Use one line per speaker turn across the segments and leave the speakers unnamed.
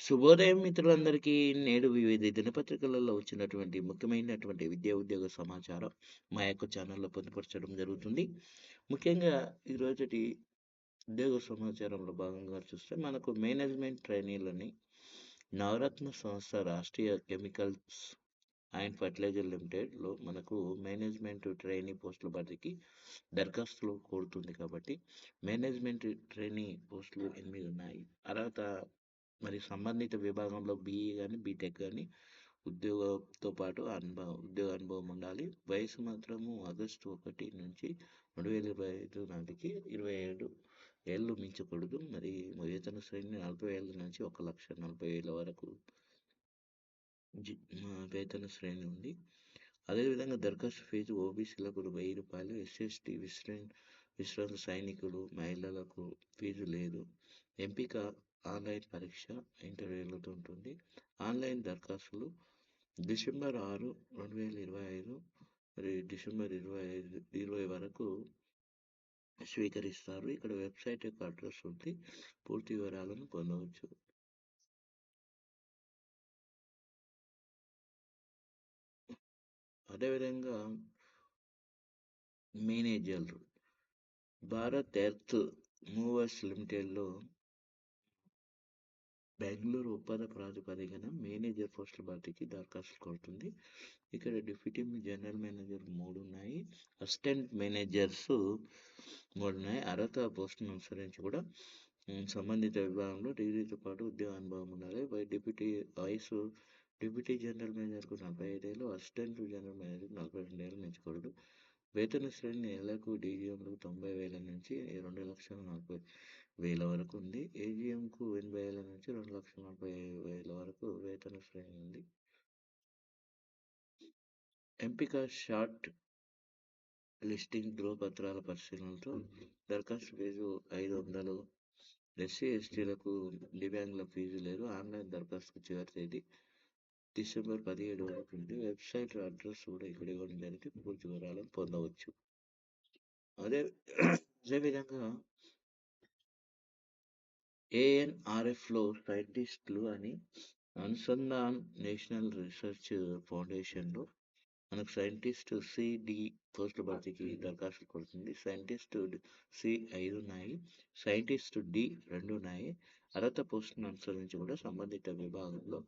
శుభోదయం మిత్రులందరికీ. నేడు వివిధ దినపత్రికలలో వచ్చినటువంటి ముఖ్యమైనటువంటి విద్యా ఉద్యోగ సమాచారం మా యొక్క ఛానల్లో పొందుపరచడం జరుగుతుంది. ముఖ్యంగా ఈరోజుటి ఉద్యోగ సమాచారంలో భాగంగా చూస్తే మనకు మేనేజ్మెంట్ ట్రైనీలని నవరత్న సంస్థ రాష్ట్రీయ కెమికల్స్ అండ్ ఫర్టిలైజర్ లిమిటెడ్లో మనకు మేనేజ్మెంట్ ట్రైనీ పోస్టుల భర్తీకి దరఖాస్తులు కోరుతుంది కాబట్టి మేనేజ్మెంట్ ట్రైనీ పోస్టులు 8 ఉన్నాయి. అర్హత మరి సంబంధిత విభాగంలో బీఈ కానీ బీటెక్ కానీ ఉద్యోగంతో పాటు ఉద్యోగ అనుభవం ఉండాలి. వయసు మాత్రము ఆగస్టు 1 నుంచి 2025 నాటికి 27 ఏళ్ళు మించకూడదు. మరి వేతన శ్రేణి 40,000 నుంచి 1,40,000 వరకు వేతన శ్రేణి ఉంది. అదేవిధంగా దరఖాస్తు ఫీజు ఓబీసీలకు రూ. 1,000, ఎస్సీ విశ్రాంత సైనికులు, మహిళలకు ఫీజు లేదు. ఎంపిక ఆన్లైన్ పరీక్ష ఇంటర్వ్యూలతో ఉంటుంది. ఆన్లైన్ దరఖాస్తులు డిసెంబర్ 6, 2025 మరి డిసెంబర్ 20 వరకు స్వీకరిస్తారు. ఇక్కడ వెబ్సైట్ యొక్క అడ్రస్ ఉంది. పూర్తి వివరాలను పొందవచ్చు. అదేవిధంగా మేనేజర్లు భారత్ ఎర్త్ మూవర్స్ లిమిటెడ్లో బెంగళూరు ఒప్పంద ప్రాతిపదికన మేనేజర్ పోస్టుల భర్తీకి దరఖాస్తులు కోరుతుంది. ఇక్కడ డిప్యూటీ జనరల్ మేనేజర్ 3 ఉన్నాయి. అసిస్టెంట్ మేనేజర్స్ 3 ఉన్నాయి. అర్హత పోస్టును అనుసరించి కూడా సంబంధిత విభాగంలో డిగ్రీతో పాటు ఉద్యోగ అనుభవం ఉండాలి. వయసు డిప్యూటీ జనరల్ మేనేజర్కు 45 ఏళ్ళు, అసిస్టెంట్ జనరల్ మేనేజర్కు 42 ఏళ్ళు మించకూడదు. వేతన శ్రేణి నెలకు డీజీఎంలకు 90,000 నుంచి 2,40,000 వరకు ఉంది. ఏజీఎంకు 80,000 నుంచి 2,40,000 వరకు వేతన శ్రేణి ఉంది. ఎంపిక షార్ట్ లిస్టింగ్ ధ్రువపత్రాల పరిశీలనతో దరఖాస్తు ఫీజు 500. ఎస్సీ ఎస్టీలకు దివ్యాంగుల ఫీజు లేదు. ఆన్లైన్ దరఖాస్తుకు చివరి తేదీ డిసెంబర్ 17 వరకు ఉంది. వెబ్సైట్ అడ్రస్ కూడా ఇక్కడ ఇవ్వడం జరిగింది. పూర్తి వివరాలను పొందవచ్చు. అదేవిధంగా ఏఎన్ఆర్ఎఫ్లో సైంటిస్టులు అని అనుసంధాన్ నేషనల్ రీసెర్చ్ ఫౌండేషన్లో మనకు సైంటిస్ట్ సిడి పోస్టుల భర్తీకి దరఖాస్తులు కోరుతుంది. సైంటిస్ట్ సి 5 ఉన్నాయి. సైంటిస్ట్ డి 2 ఉన్నాయి. అర్హత పోస్టును అనుసరించి కూడా సంబంధిత విభాగంలో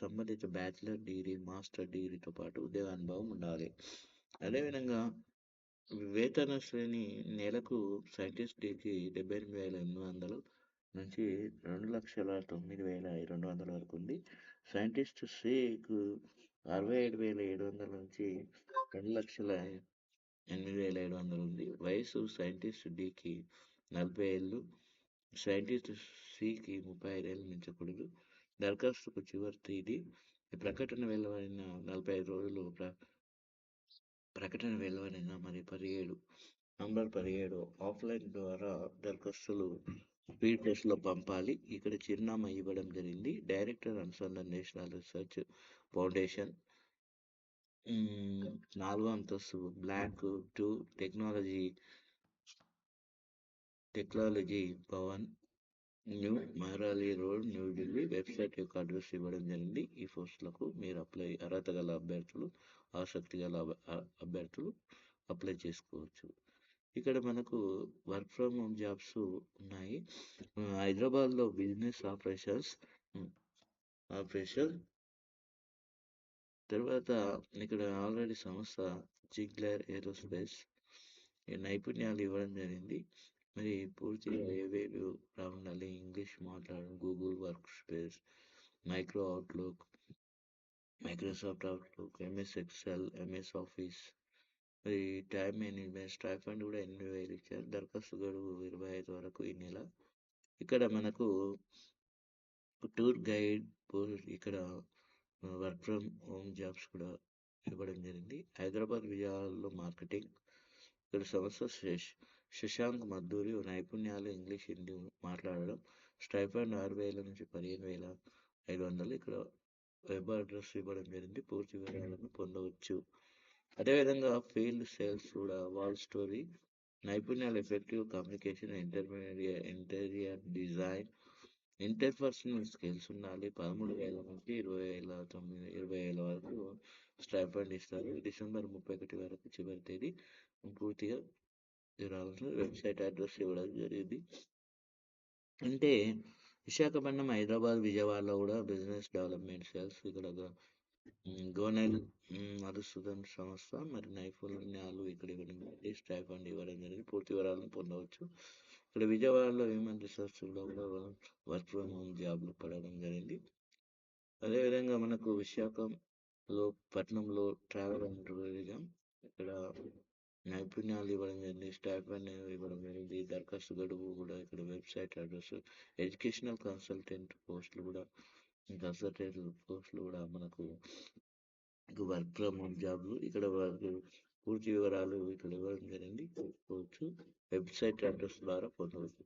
సంబంధిత బ్యాచిలర్ డిగ్రీ, మాస్టర్ డిగ్రీతో పాటు ఉద్యోగ అనుభవం ఉండాలి. అదేవిధంగా వేతన శ్రేణి నెలకు సైంటిస్ట్ డికి 78,800 నుంచి 2,09,200 వరకు ఉంది. సైంటిస్ట్ సికు 67,700 నుంచి 2,08,700 ఉంది. వయసు సైంటిస్ట్ డికి 40 ఏళ్ళు, సైంటిస్ట్ సికి 35 ఏళ్ళు మించకూడదు. దరఖాస్తుకు చివరి తేదీ ప్రకటన వెలువడిన 45 రోజులు ప్రకటన వెలువడిన మరి 17 నంబర్ 17 ఆఫ్లైన్ ద్వారా దరఖాస్తులు స్పీడ్ పోస్ట్లో పంపాలి. ఇక్కడ చిరునామా ఇవ్వడం జరిగింది. Director Anusandhan national research foundation, 4వ అంతస్తు, block 2, technology Bhavan, new Mehrauli road, New Delhi. Website యొక్క అడ్రస్ ఇవ్వడం జరిగింది. ఈ పోస్టులకు మీరు అర్హత గల అభ్యర్థులు, ఆసక్తి గల అభ్యర్థులు అప్లై చేసుకోవచ్చు. ఇక్కడ మనకు వర్క్ ఫ్రమ్ హోమ్ జాబ్స్ ఉన్నాయి. హైదరాబాద్లో బిజినెస్ ఆపరేషన్ తర్వాత ఇక్కడ ఆల్రెడీ సంస్థ జిగ్లర్ ఏరోస్పేస్ నైపుణ్యాలు ఇవ్వడం జరిగింది. మరి పూర్తిగా ఏవేవి ఉండాలి, ఇంగ్లీష్ మాట్లాడడం, Google work space, Microsoft outlook, MS Excel, MS office, మరి టైం మేనేజ్మెంట్, స్టైఫండ్ కూడా 8,000 ఇచ్చారు. దరఖాస్తు గడువు 25 వరకు ఈ నెల. ఇక్కడ మనకు టూర్ గైడ్ ఇక్కడ వర్క్ ఫ్రమ్ హోమ్ జాబ్స్ కూడా ఇవ్వడం జరిగింది. హైదరాబాద్, విజయవాడలో మార్కెటింగ్. ఇక్కడ సంస్థ శశాంక్ మద్దూరి నైపుణ్యాలు ఇంగ్లీష్, హిందీ మాట్లాడడం. స్టైఫండ్ 6,000 నుంచి 15,500. ఇక్కడ వెబ్ అడ్రస్ ఇవ్వడం జరిగింది. పూర్తి వివరాలను పొందవచ్చు. అదేవిధంగా ఫీల్డ్ సేల్స్ కూడా వాల్ స్టోరీ నైపుణ్యాలు effective communication, interior design, interpersonal skills ఉండాలి. 13,000 నుంచి 20,000 వరకు స్టైఫండ్ ఇస్తారు. డిసెంబర్ 31 వరకు చివరి తేదీ. పూర్తిగా వివరాలను వెబ్‌సైట్ అడ్రెస్ ఇవ్వడం జరిగింది. అంటే విశాఖపట్నం, హైదరాబాద్, విజయవాడలో కూడా బిజినెస్ డెవలప్‌మెంట్ సెల్స్ ఇక్కడ గోనెల్ మధుసూదన్ సంస్థ మరి నైపుణ్యాలు ఇక్కడ ఇవ్వడం జరిగింది. స్టైఫండ్ ఇవ్వడం జరిగింది. పూర్తి వివరాలను పొందవచ్చు. ఇక్కడ విజయవాడలో హ్యూమన్ రిసోర్స్‌లో కూడా వర్క్ ఫ్రమ్ హోమ్ జాబ్‌లు పడడం జరిగింది. అదేవిధంగా మనకు పట్నంలో ట్రావెల్ అండ్ టూరిజం ఇక్కడ నైపుణ్యాలు ఇవ్వడం జరిగింది. స్టైఫండ్ ఇవ్వడం జరిగింది. దరఖాస్తు గడువు కూడా ఇక్కడ వెబ్‌సైట్ అడ్రెస్, ఎడ్యుకేషనల్ కన్సల్టెంట్ పోస్టులు కూడా మనకు వర్క్ ఫ్రమ్ హోమ్ జాబ్‌లు ఇక్కడ పూర్తి వివరాలు ఇక్కడ ఇవ్వడం జరిగింది. చూసుకోవచ్చు. వెబ్‌సైట్ అడ్రెస్ ద్వారా పొందవచ్చు.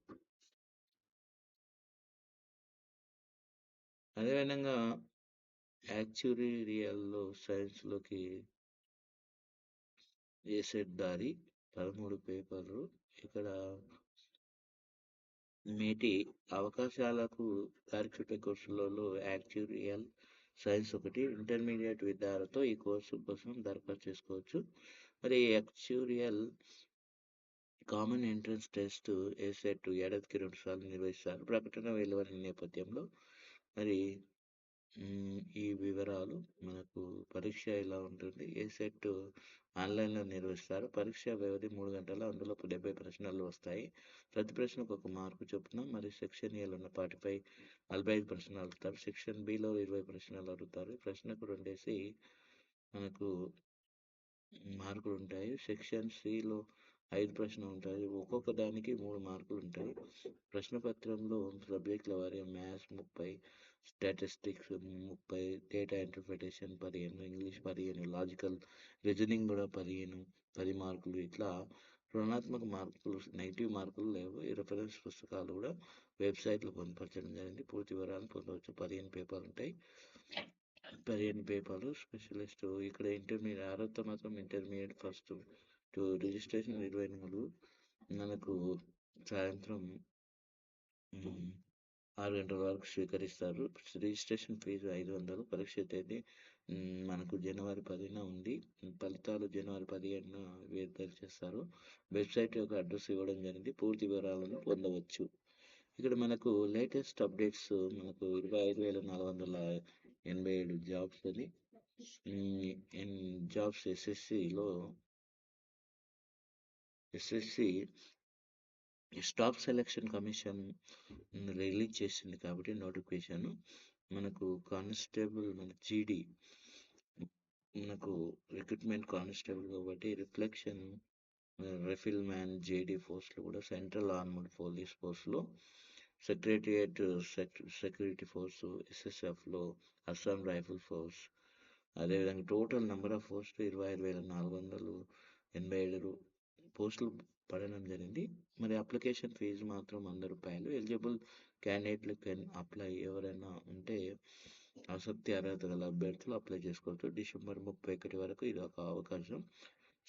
అదేవిధంగా యాక్చురేరియల్‌లో సైన్స్‌లోకి ఏసెట్ దారి 13 పేపర్లు ఇక్కడ నేటి అవకాశాలకు దారిచూపే కోర్సులలో యాక్చురియల్ సైన్స్ ఒకటి. ఇంటర్మీడియట్ విద్యార్థులతో ఈ కోర్సు కోసం దరఖాస్తు చేసుకోవచ్చు. మరి actuarial common entrance test ECET ఏడాదికి 2 సార్లు నిర్వహిస్తారు. ప్రకటన వెలువడిన నేపథ్యంలో మరి ఈ వివరాలు మనకు పరీక్ష ఎలా ఉంటుంది. ఏసెట్ ఆన్లైన్‌లో నిర్వహిస్తారు. పరీక్ష వ్యవధి 3 గంటలు. అందులో 70 ప్రశ్నలు వస్తాయి. ప్రతి ప్రశ్నకు 1 మార్కు చొప్పున. మరి సెక్షన్ ఏలో ఉన్న పార్ట్‌పై 45 ప్రశ్నలు అడుగుతారు. సెక్షన్ బిలో 20 ప్రశ్నలు అడుగుతారు. ప్రశ్నకు 2 మనకు మార్కులుంటాయి. సెక్షన్ సిలో 5 ప్రశ్నలు ఉంటాయి. ఒక్కొక్క దానికి 3 మార్కులుంటాయి. ప్రశ్నపత్రంలో సబ్జెక్టుల వారీగా maths 30, statistics 30, data interpretation 15, English 15, logical reasoning కూడా 10 మార్కులు. ఇట్లా రుణాత్మక మార్కులు, నెగిటివ్ మార్కులు లేవు. ఈ రిఫరెన్స్ పుస్తకాలు కూడా వెబ్‌సైట్‌లో పొందుపరచడం జరిగింది. పూర్తి వివరాలను పొందవచ్చు. 15 పేపర్లు ఉంటాయి. 15 పేపర్లు స్పెషలిస్ట్ ఇక్కడ అర్హత మాత్రం ఇంటర్మీడియట్ ఫస్ట్ టు రిజిస్ట్రేషన్ 24 మనకు సాయంత్రం 6 గంటల వరకు స్వీకరిస్తారు. Registration fee 500. పరీక్ష తేదీ మనకు జనవరి 10న ఉంది. ఫలితాలు జనవరి 15న విడుదల చేస్తారు. వెబ్‌సైట్ యొక్క అడ్రస్ ఇవ్వడం జరిగింది. పూర్తి వివరాలను పొందవచ్చు. ఇక్కడ మనకు లేటెస్ట్ అప్డేట్స్ మనకు 25,487 జాబ్స్ అని jobs SSC staff selection commission release చేసింది కాబట్టి నోటిఫికేషన్ మనకు కానిస్టేబుల్ మన జీడీ మనకు రిక్రూట్మెంట్ కానిస్టేబుల్ కాబట్టి రెఫిల్ మ్యాన్ జేడీ పోస్టులు కూడా సెంట్రల్ ఆర్మ్డ్ పోలీస్ పోస్టులు, సెక్రటేరియట్ సెక్యూరిటీ ఫోర్సు ఎస్ఎస్ఎఫ్లో, అస్సాం రైఫిల్ ఫోర్స్. అదేవిధంగా టోటల్ నెంబర్ ఆఫ్ పోస్టులు 25,487 పోస్టులు పడడం జరిగింది. మరి అప్లికేషన్ ఫీజు మాత్రం రూ. 100. ఎలిజిబుల్ క్యాండిడేట్లు కెన్ అప్లై. ఎవరైనా ఉంటే ఆసక్తి అర్హత గల అభ్యర్థులు అప్లై చేసుకోవచ్చు. డిసెంబర్ 31 వరకు ఇది ఒక అవకాశం.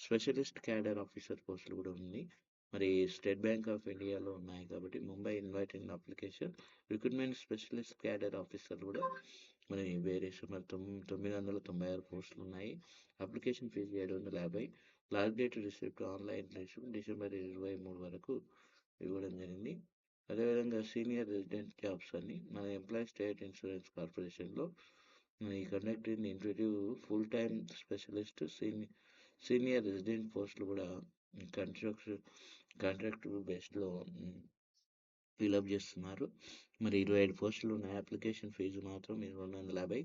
స్పెషలిస్ట్ క్యాడర్ ఆఫీసర్ పోస్టులు కూడా ఉంది. మరి స్టేట్ బ్యాంక్ ఆఫ్ ఇండియాలో ఉన్నాయి కాబట్టి Mumbai inviting application. Recruitment specialist cadre officer కూడా మరి వేరే సుమారు 996 పోస్టులు ఉన్నాయి. Application fee 750. Last date receipt online receipt December 23 వరకు ఇవ్వడం జరిగింది. అదేవిధంగా సీనియర్ రెసిడెంట్ జాబ్స్ అని మన ఎంప్లాయీ స్టేట్ ఇన్సూరెన్స్ కార్పొరేషన్లో ఈ conducting interview full time specialist senior resident పోస్టులు కూడా కాంట్రాక్ట్ బేస్డ్లో ఫిలప్ చేస్తున్నారు. మరి 25 పోస్టులు ఉన్నాయి. అప్లికేషన్ ఫీజు మాత్రం 250.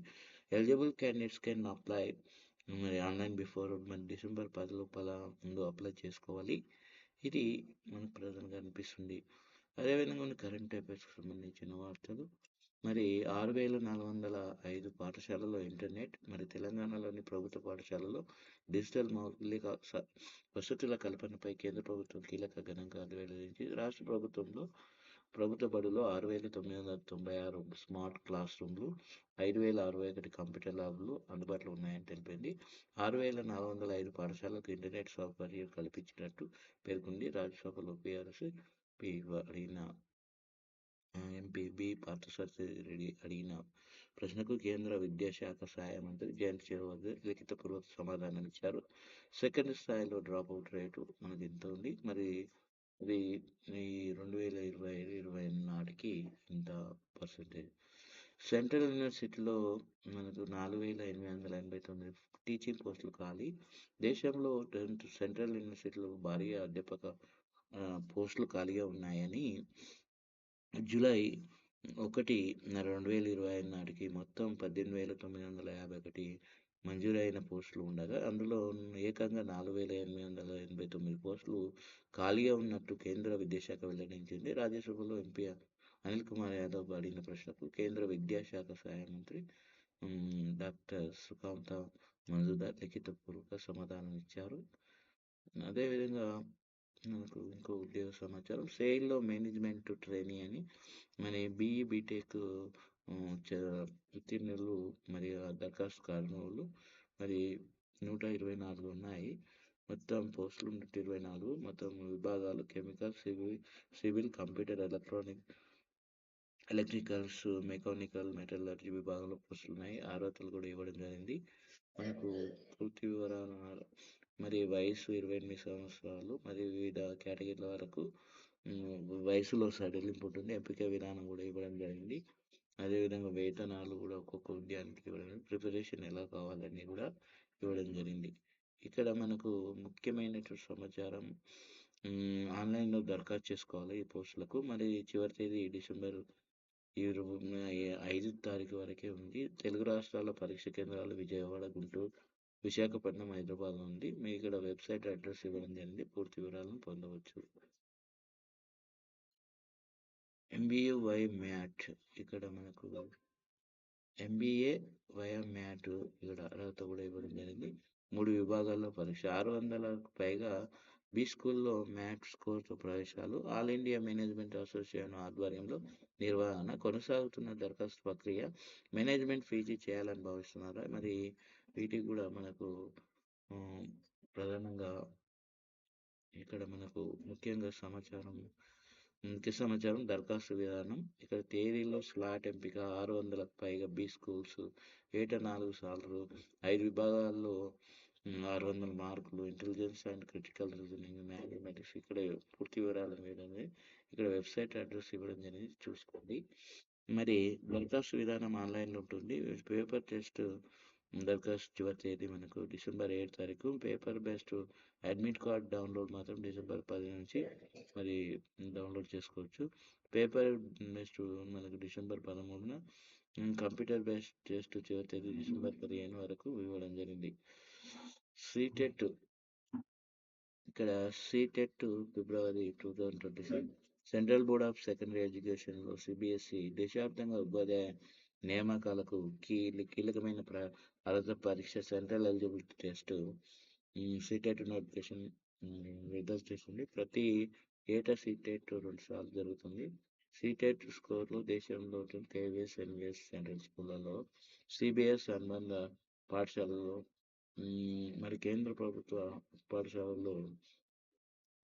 ఎలిజిబుల్ క్యాండిడేట్స్ కెన్ అప్లై మరి ఆన్లైన్ బిఫోర్ మరి డిసెంబర్ 10 లోపల ముందు అప్లై చేసుకోవాలి. ఇది మనకు ప్రధానంగా అనిపిస్తుంది. అదేవిధంగా కొన్ని కరెంట్ అఫైర్స్కి సంబంధించిన వార్తలు. మరి 6,405 పాఠశాలలో ఇంటర్నెట్. మరి తెలంగాణలోని ప్రభుత్వ పాఠశాలలో డిజిటల్ మౌలిక వసతుల కల్పనపై కేంద్ర ప్రభుత్వం కీలక గణాంకాలు వెల్లడించింది. రాష్ట్ర ప్రభుత్వ బడుల్లో 6,996 స్మార్ట్ క్లాస్ రూమ్లు, 5,061 కంప్యూటర్ ల్యాబ్లు అందుబాటులో ఉన్నాయని తెలిపింది. 6,405 పాఠశాలకు ఇంటర్నెట్ సౌకర్యం కల్పించినట్టు పేర్కొంది. రాజ్యసభలో PRC అడిగిన ఎంపీ బి పార్థసారథి రెడ్డి అడిగిన ప్రశ్నకు కేంద్ర విద్యాశాఖ సహాయ మంత్రి జయంత్ చౌదరి లిఖితపూర్వక సమాధానం ఇచ్చారు. సెకండ్ స్థాయిలో డ్రాప్ అవుట్ రేటు మనకి ఎంత ఉంది, మరి ఇది ఈ 2025-26 నాటికి ఇంత పర్సెంటేజ్. సెంట్రల్ యూనివర్సిటీలో మనకు 4,889 టీచింగ్ పోస్టులు ఖాళీ. దేశంలో 10 సెంట్రల్ యూనివర్సిటీలో భారీగా అధ్యాపక పోస్టులు ఖాళీగా ఉన్నాయని జూలై 1, 2025 నాటికి మొత్తం 18,951 మంజూరైన పోస్టులు ఉండగా, అందులో ఏకంగా 4,889 పోస్టులు ఖాళీగా ఉన్నట్టు కేంద్ర విద్యాశాఖ వెల్లడించింది. రాజ్యసభలో ఎంపీ అనిల్ కుమార్ యాదవ్ అడిగిన ప్రశ్నకు కేంద్ర విద్యాశాఖ సహాయ మంత్రి డాక్టర్ సుకాంత మజుందార్ లిఖితపూర్వక సమాధానం ఇచ్చారు. అదేవిధంగా మనకు ఇంకో ఉద్యోగ సమాచారం. సెయిల్‌లో మేనేజ్మెంట్ ట్రైనీ అని మన బీఈ, బీటెక్ ఉత్తీర్ణులు మరి దరఖాస్తుదారులు మరి 124 ఉన్నాయి. మొత్తం పోస్టులు 124. మొత్తం విభాగాలు chemical, civil, computer, electricals, mechanical, metallurgy విభాగంలో పోస్టులు ఉన్నాయి. అర్హతలు కూడా ఇవ్వడం జరిగింది. మనకు పూర్తి వివరాలు మరి వయసు 28 సంవత్సరాలు, మరి వివిధ కేటగిరీల వరకు వయసులో సడలింపు ఉంటుంది. ఎంపిక విధానం కూడా ఇవ్వడం జరిగింది. అదేవిధంగా వేతనాలు కూడా ఒక్కొక్క ఉద్యోగానికి ఇవ్వడం, ప్రిపరేషన్ ఎలా కావాలని కూడా ఇవ్వడం జరిగింది. ఇక్కడ మనకు ముఖ్యమైనటువంటి సమాచారం, ఆన్లైన్లో దరఖాస్తు చేసుకోవాలి ఈ పోస్టులకు. మరి చివరి తేదీ డిసెంబర్ 5 తారీఖు వరకే ఉంది. తెలుగు రాష్ట్రాల పరీక్ష కేంద్రాలు విజయవాడ, గుంటూరు, విశాఖపట్నం, హైదరాబాద్లో ఉంది. మీ ఇక్కడ వెబ్సైట్ అడ్రస్ ఇవ్వడం జరిగింది. పూర్తి వివరాలను పొందవచ్చు. ఎంబీఏ వై మ్యాట్ ఇక్కడ మనకు ఎంబీఏ వయా మ్యాట్ ఇక్కడ అర్హత కూడా ఇవ్వడం జరిగింది. 3 విభాగాల్లో పరీక్ష. 600కు పైగా బి స్కూల్లో మ్యాట్ స్కోర్తో ప్రవేశాలు. ఆల్ ఇండియా మేనేజ్మెంట్ అసోసియేషన్ ఆధ్వర్యంలో నిర్వహణ. కొనసాగుతున్న దరఖాస్తు ప్రక్రియ. మేనేజ్మెంట్ పీజీ చేయాలని భావిస్తున్నారా? మరి వీటికి కూడా మనకు ప్రధానంగా ఇక్కడ మనకు ముఖ్య సమాచారం దరఖాస్తు విధానం. ఇక్కడ తేదీలో స్లాట్ ఎంపిక. 600కు పైగా బి స్కూల్స్, ఏటా 4 సార్లు, 5 విభాగాల్లో 600 మార్కులు, intelligence and critical reasoning, mathematics. ఇక్కడ పూర్తి వివరాలు ఇవ్వడం, ఇక్కడ వెబ్సైట్ అడ్రస్ ఇవ్వడం జరిగింది, చూసుకోండి. మరి దరఖాస్తు విధానం ఆన్లైన్లో ఉంటుంది. పేపర్ టెస్ట్ దరఖాస్తు చివరి తేదీ మనకు డిసెంబర్ 7 తారీఖు. Paper based admit card download మాత్రం డిసెంబర్ 10 నుంచి మరి డౌన్లోడ్ చేసుకోవచ్చు. పేపర్ బేస్డ్ మనకు డిసెంబర్ 13న, కంప్యూటర్ బేస్డ్ టెస్ట్ చివరి తేదీ డిసెంబర్ 15 వరకు ఇవ్వడం జరిగింది. సీటెట్ ఇక్కడ CTET February 2026. Central board of secondary ఎడ్యుకేషన్లో సిబిఎస్ఈ దేశవ్యాప్తంగా ఉపాధ్యాయ నియామకాలకు కీలకమైన అర్హత పరీక్ష central eligibility test CTET notification విడుదల చేసింది. ప్రతి ఏటా సీటెట్ 2 సార్లు జరుగుతుంది. సీటెట్ స్కోర్లు దేశంలో కేవీఎస్, ఎన్విఎస్ సెంట్రల్ స్కూళ్ళలో, సిబిఎస్ అనుబంధ పాఠశాలలో, మరి కేంద్ర ప్రభుత్వ పాఠశాలల్లో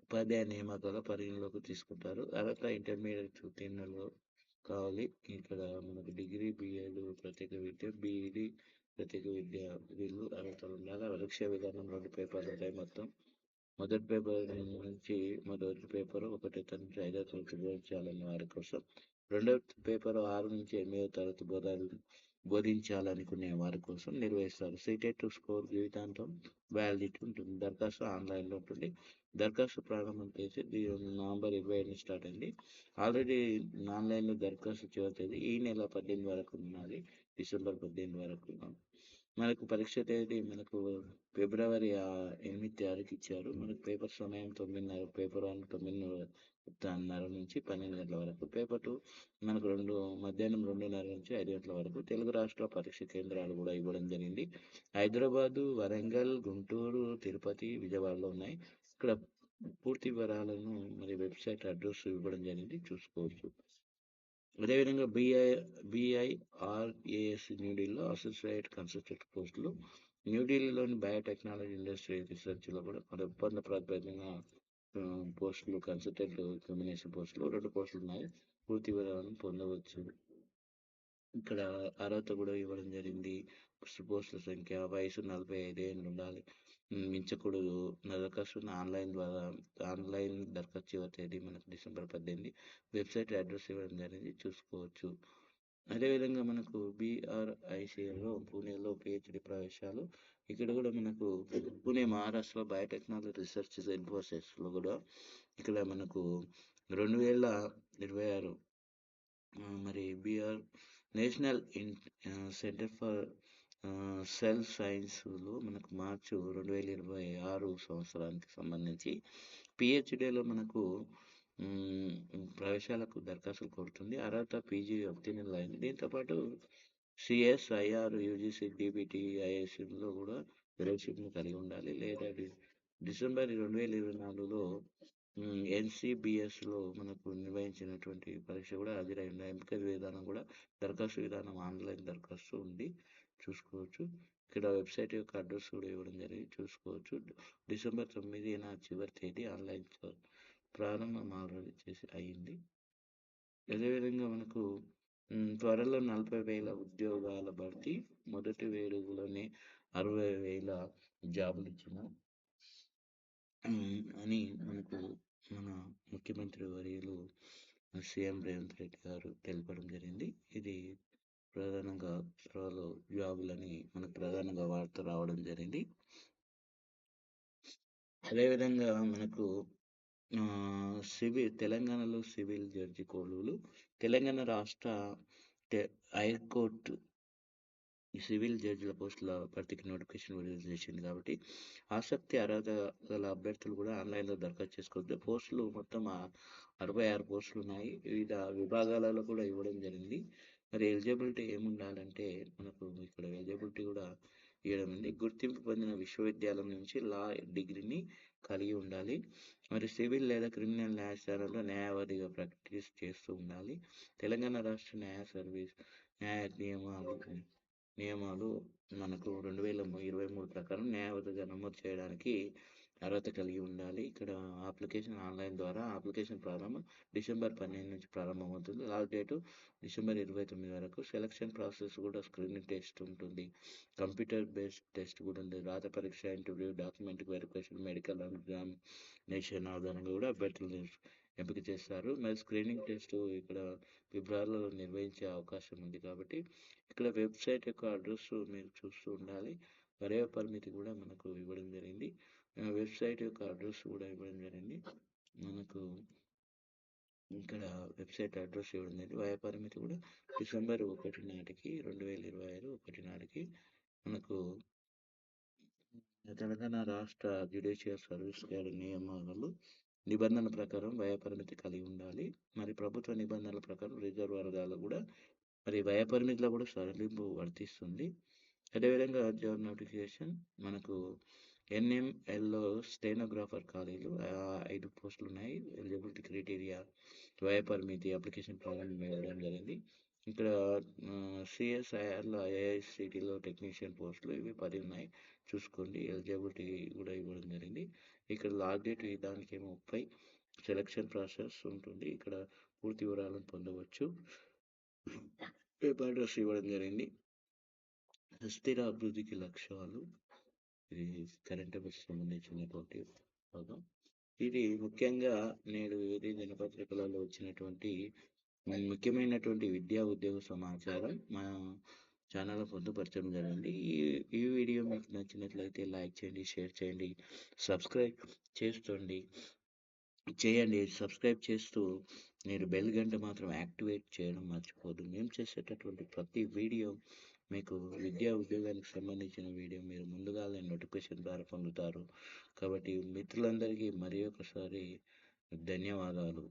ఉపాధ్యాయ నియామకాల పరిగణలోకి తీసుకుంటారు. అర్హత ఇంటర్మీడియట్ ఉత్తీర్ణులు కావాలి. ఇక్కడ మనకు డిగ్రీ, బీఎడ్, ప్రత్యేక విద్య, బీఈడి, ప్రత్యేక విద్య వీళ్ళు అర్హతలు ఉండాలి. పరీక్ష విధానం 2 పేపర్లు ఉంటాయి. మొదటి పేపర్ నుంచి మొదటి పేపర్ 1వ తరగతి నుంచి 5వ తరగతి బోధించాలనే వారి కోసం, రెండవ పేపర్ 6 నుంచి 8వ తరగతి బోధించాలనుకునే వారి కోసం నిర్వహిస్తారు. సీటెట్ స్కోర్ జీవితాంతం వ్యాలిడిటీ ఉంటుంది. దరఖాస్తు ఆన్లైన్లో ఉంటుంది. దరఖాస్తు ప్రారంభం చేసి నవంబర్ 25 స్టార్ట్ అయింది. ఆల్రెడీ ఆన్లైన్లో దరఖాస్తు చివరి తేదీ ఈ నెల 18 వరకు ఉన్నది, డిసెంబర్ 18 వరకు. మనకు పరీక్ష తేదీ మనకు ఫిబ్రవరి 8 తారీఖు ఇచ్చారు. మనకు పేపర్ సమయం 9:30, పేపర్ 1 9:30 నుంచి 12 గంటల వరకు, పేపర్ 2 మనకు మధ్యాహ్నం 2:30 నుంచి 5 గంటల వరకు. తెలుగు రాష్ట్ర పరీక్ష కేంద్రాలు కూడా ఇవ్వడం జరిగింది. హైదరాబాదు, వరంగల్, గుంటూరు, తిరుపతి, విజయవాడలో ఉన్నాయి. ఇక్కడ పూర్తి వివరాలను మరి వెబ్సైట్ అడ్రస్ ఇవ్వడం జరిగింది, చూసుకోవచ్చు. అదేవిధంగా బిఐఆర్ఏఎస్ న్యూఢిల్లీలో అసోసియేట్ కన్సల్టెంట్ పోస్టులు. న్యూఢిల్లీలోని బయోటెక్నాలజీ ఇండస్ట్రీ రీసెర్చ్లో కూడా మన ఒప్పంద ప్రాతిపదికన పోస్టులు, కన్సల్టెంట్ ఎగ్జామినేషన్ పోస్టులు 2 పోస్టులు ఉన్నాయి. పూర్తి వివరాలను పొందవచ్చు. ఇక్కడ అర్హత కూడా ఇవ్వడం జరిగింది. పోస్టుల సంఖ్య, వయసు 45 ఏళ్ళు ఉండాలి. మించకూడదు. దరఖాస్తును ఆన్‌లైన్ దరఖాస్తు చివరి తేదీ మనకు డిసెంబర్ 18. వెబ్‌సైట్ అడ్రెస్ ఇవ్వడం జరిగింది, చూసుకోవచ్చు. అదేవిధంగా మనకు బీఆర్ఐసీఎల్‌లో పూణేలో పీహెచ్‌డీ ప్రవేశాలు. ఇక్కడ కూడా మనకు పూణే మహారాష్ట్రలో బయోటెక్నాలజీ రీసెర్చ్ ఇన్ఫోసిస్‌లో కూడా ఇక్కడ మనకు 2026 మరి నేషనల్ సెంటర్ ఫర్ సెల్ సైన్స్‌లో మనకు మార్చి 2026 సంవత్సరానికి సంబంధించి పీహెచ్‌డీలో మనకు ప్రవేశాలకు దరఖాస్తులు కోరుతుంది. అర్హత పీజీ ఉత్తీర్ణులైంది. దీంతో పాటు సిఎస్ఐఆర్, యూజీసీ, డీబీటీ, ఐఐఎస్‌లో కూడా ఫెలోషిప్‌ని కలిగి ఉండాలి. లేదా డిసెంబర్ 2024లో ఎన్‌సీబీఎస్‌లో మనకు నిర్వహించినటువంటి పరీక్ష కూడా హాజరై ఉండాలి. ఎంపిక విధానం కూడా దరఖాస్తు విధానం ఆన్‌లైన్ దరఖాస్తు ఉంది, చూసుకోవచ్చు. ఇక్కడ వెబ్‌సైట్ యొక్క అడ్రస్ కూడా ఇవ్వడం జరిగింది, చూసుకోవచ్చు. డిసెంబర్ 9 చివరి తేదీ. ఆన్‌లైన్ ప్రారంభం ఆల్రెడీ అయింది. అదేవిధంగా మనకు త్వరలో 40,000 ఉద్యోగాల భర్తీ. మొదటి వేడుకలోనే 60,000 జాబులు ఇచ్చిన అని మనకు మన ముఖ్యమంత్రి వర్యులు సీఎం రేవంత్ రెడ్డి గారు తెలపడం జరిగింది. ఇది ప్రధానంగా త్వరలో జాబులని మనకు ప్రధానంగా వార్త రావడం జరిగింది. అదేవిధంగా మనకు తెలంగాణలో సివిల్ జడ్జి కొలువులు. తెలంగాణ రాష్ట్ర హైకోర్టు సివిల్ జడ్జిల పోస్టుల భర్తీకి నోటిఫికేషన్ విడుదల చేసింది కాబట్టి అర్హత గల అభ్యర్థులు కూడా ఆన్లైన్లో దరఖాస్తు చేసుకోవచ్చు. పోస్టులు మొత్తం 66 పోస్టులు ఉన్నాయి. వివిధ విభాగాలలో కూడా ఇవ్వడం జరిగింది. మరి ఎలిజిబిలిటీ ఏముండాలంటే మనకు ఇక్కడ ఎలిజిబిలిటీ కూడా ఇవ్వడం ఉంది. గుర్తింపు పొందిన విశ్వవిద్యాలయం నుంచి లా డిగ్రీని కలిగి ఉండాలి. మరి సివిల్ లేదా క్రిమినల్ న్యాయస్థానంలో న్యాయవాదిగా ప్రాక్టీస్ చేస్తూ ఉండాలి. తెలంగాణ రాష్ట్ర న్యాయ నియమాలు మనకు 2023 ప్రకారం న్యాయవాదిగా నమోదు చేయడానికి అర్హత కలిగి ఉండాలి. ఇక్కడ అప్లికేషన్ ఆన్లైన్ ద్వారా అప్లికేషన్ ప్రారంభం డిసెంబర్ 12 నుంచి ప్రారంభమవుతుంది. లాస్ట్ డేటు డిసెంబర్ 29 వరకు. సెలక్షన్ ప్రాసెస్ కూడా స్క్రీనింగ్ టెస్ట్ ఉంటుంది, కంప్యూటర్ బేస్డ్ టెస్ట్ కూడా ఉంది, రాత పరీక్ష, interview, document verification, medical examination ఆధారంగా కూడా అభ్యర్థులు ఎంపిక చేస్తారు. మరి స్క్రీనింగ్ టెస్ట్ ఇక్కడ ఫిబ్రవరిలో నిర్వహించే అవకాశం ఉంది కాబట్టి ఇక్కడ వెబ్సైట్ యొక్క అడ్రస్ మీరు చూస్తూ ఉండాలి. వయో పరిమితి కూడా మనకు ఇవ్వడం జరిగింది. వెబ్సైట్ యొక్క అడ్రస్ కూడా ఇవ్వడం జరిగింది. మనకు ఇక్కడ వెబ్సైట్ అడ్రస్ ఇవ్వడం జరిగింది. వయో పరిమితి కూడా డిసెంబర్ 1 నాటికి 2025 1 నాటికి మనకు తెలంగాణ రాష్ట్ర జ్యుడిషియల్ సర్వీస్ గారి నిబంధనల ప్రకారం వయోపరిమితి కలిగి ఉండాలి. మరి ప్రభుత్వ నిబంధనల ప్రకారం రిజర్వ్ వర్గాలు కూడా మరి వయోపరిమితిలో కూడా సడలింపు వర్తిస్తుంది. అదేవిధంగా జాబ్ నోటిఫికేషన్ మనకు ఎన్ఎంఎల్లో స్టెనోగ్రాఫర్ ఖాళీలు 5 పోస్టులు ఉన్నాయి. ఎలిజిబిలిటీ క్రైటీరియా, వయోపరిమితి, అప్లికేషన్ ప్రారంభం ఇవ్వడం జరిగింది. ఇక్కడ సిఎస్ఐఆర్లో ఐఐఎస్సిటీలో టెక్నీషియన్ పోస్టులు ఇవి 10 ఉన్నాయి, చూసుకోండి. ఎలిజిబిలిటీ కూడా ఇవ్వడం జరిగింది. ఇక్కడ లాస్ట్ డేట్ దానికేమో 30. సెలక్షన్ ప్రాసెస్ ఉంటుంది. ఇక్కడ పూర్తి వివరాలను పొందవచ్చు. పేపర్ అడ్రస్ ఇవ్వడం జరిగింది. సుస్థిర అభివృద్ధికి లక్ష్యాలు, ఇది కరెంట్ అఫైర్స్ సంబంధించినటువంటి భాగం. ఇది ముఖ్యంగా నేడు వివిధ దినపత్రికలలో వచ్చినటువంటి ముఖ్యమైనటువంటి విద్యా ఉద్యోగ సమాచారం మా ఛానల్లో పొందుపరచడం జరిగింది. ఈ వీడియో మీకు నచ్చినట్లయితే లైక్ చేయండి, షేర్ చేయండి, సబ్స్క్రైబ్ చేయండి. సబ్స్క్రైబ్ చేస్తూ మీరు బెల్ గంట మాత్రం యాక్టివేట్ చేయడం మర్చిపోదు. మేము చేసేటటువంటి ప్రతి వీడియో మీకు విద్యా ఉద్యోగానికి సంబంధించిన వీడియో మీరు ముందుగానే నోటిఫికేషన్ ద్వారా పొందుతారు. కాబట్టి మిత్రులందరికీ మరి ఒకసారి ధన్యవాదాలు.